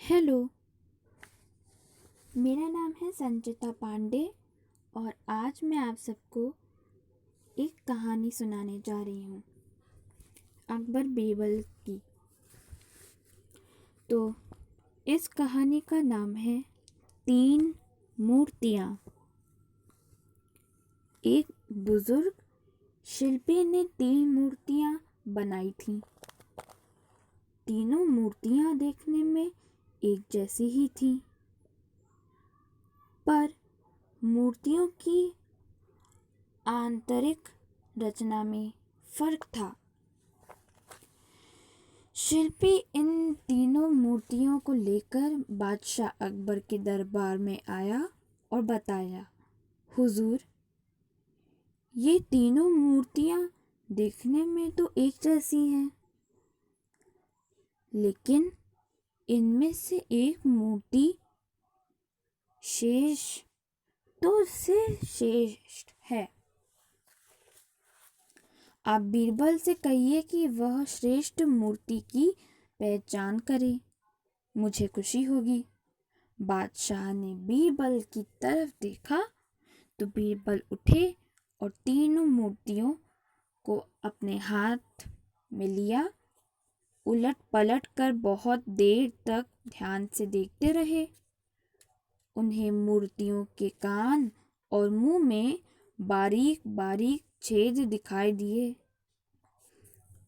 Hello, मेरा नाम है संचिता पांडे और आज मैं आप सबको एक कहानी सुनाने जा रही हूँ अकबर बीरबल की। तो इस कहानी का नाम है 3 मूर्तियाँ। एक बुजुर्ग शिल्पी ने 3 मूर्तियाँ बनाई थीं। तीनों मूर्तियाँ देखने में एक जैसी ही थीं, पर मूर्तियों की आंतरिक रचना में फर्क था। शिल्पी इन तीनों मूर्तियों को लेकर बादशाह अकबर के दरबार में आया और बताया, हुजूर, ये तीनों मूर्तियां देखने में तो एक जैसी हैं, लेकिन इनमें से एक मूर्ति श्रेष्ठ है। आप बीरबल से कहिए कि वह श्रेष्ठ मूर्ति की पहचान करे, मुझे खुशी होगी। बादशाह ने बीरबल की तरफ देखा तो बीरबल उठे और तीनों मूर्तियों को अपने हाथ में लिया। उलट पलट कर बहुत देर तक ध्यान से देखते रहे। उन्हें मूर्तियों के कान और मुंह में बारीक बारीक छेद दिखाई दिए।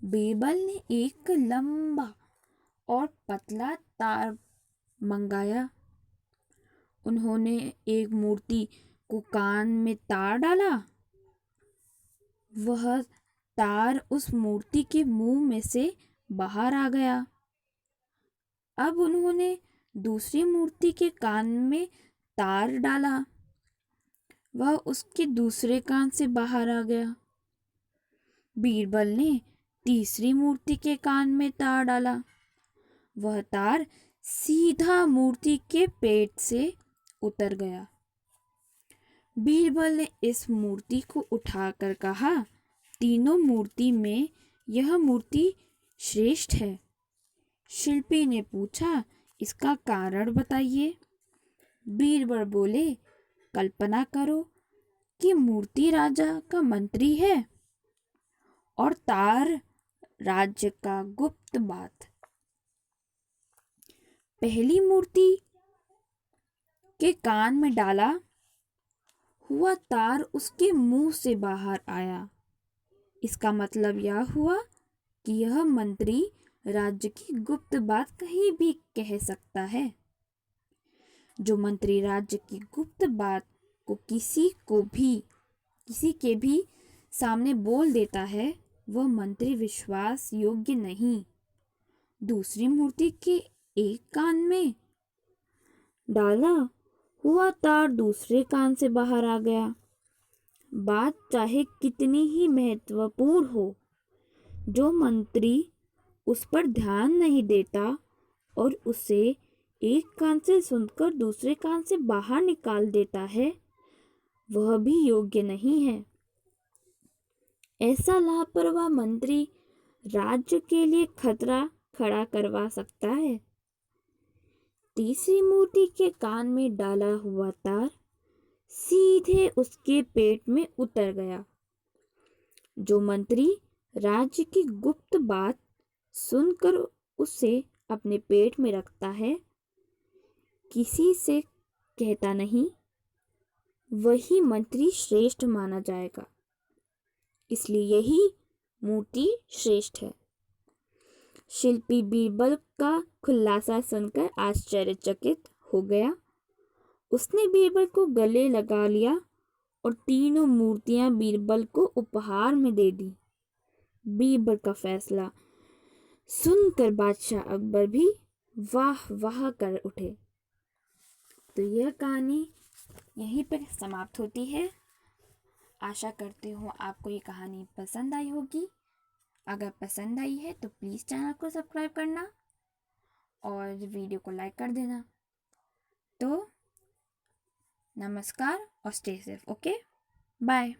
बीरबल ने एक लंबा और पतला तार मंगाया। उन्होंने एक मूर्ति को कान में तार डाला। वह तार उस मूर्ति के मुंह में से बाहर आ गया। अब उन्होंने दूसरी मूर्ति के कान में तार डाला। वह उसके दूसरे कान से बाहर आ गया। बीरबल ने तीसरी मूर्ति के कान में तार डाला। वह तार सीधा मूर्ति के पेट से उतर गया। बीरबल ने इस मूर्ति को उठाकर कहा, तीनों मूर्ति में यह मूर्ति श्रेष्ठ है। शिल्पी ने पूछा, इसका कारण बताइए। बीरबल बोले, कल्पना करो कि मूर्ति राजा का मंत्री है और तार राज्य का गुप्त बात। पहली मूर्ति के कान में डाला हुआ तार उसके मुंह से बाहर आया। इसका मतलब यह हुआ कि यह मंत्री राज्य की गुप्त बात कहीं भी कह सकता है। जो मंत्री राज्य की गुप्त बात को किसी के भी सामने बोल देता है, वह मंत्री विश्वास योग्य नहीं। दूसरी मूर्ति के एक कान में डाला हुआ तार दूसरे कान से बाहर आ गया। बात चाहे कितनी ही महत्वपूर्ण हो, जो मंत्री उस पर ध्यान नहीं देता और उसे एक कान से सुनकर दूसरे कान से बाहर निकाल देता है, वह भी योग्य नहीं है। ऐसा लापरवाह मंत्री राज्य के लिए खतरा खड़ा करवा सकता है। तीसरी मूर्ति के कान में डाला हुआ तार सीधे उसके पेट में उतर गया। जो मंत्री राज्य की गुप्त बात सुनकर उसे अपने पेट में रखता है, किसी से कहता नहीं, वही मंत्री श्रेष्ठ माना जाएगा। इसलिए यही मूर्ति श्रेष्ठ है। शिल्पी बीरबल का खुलासा सुनकर आश्चर्यचकित हो गया। उसने बीरबल को गले लगा लिया और तीनों मूर्तियां बीरबल को उपहार में दे दी। बीरबल का फैसला सुनकर बादशाह अकबर भी वाह वाह कर उठे। तो यह कहानी यहीं पर समाप्त होती है। आशा करती हूँ आपको ये कहानी पसंद आई होगी। अगर पसंद आई है तो प्लीज़ चैनल को सब्सक्राइब करना और वीडियो को लाइक कर देना। तो नमस्कार और स्टे सेफ। Okay, bye.